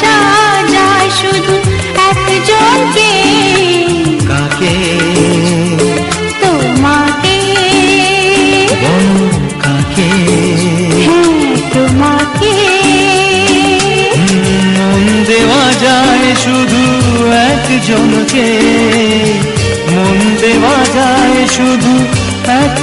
ভালোবাসা যায় শুধু একজনকে। কাকে? তোমাকে। কাকে? হ্যাঁ তোমাকে। মন দেওয়া যায় শুধু একজনকে, মন দেওয়া যায় শুধু এক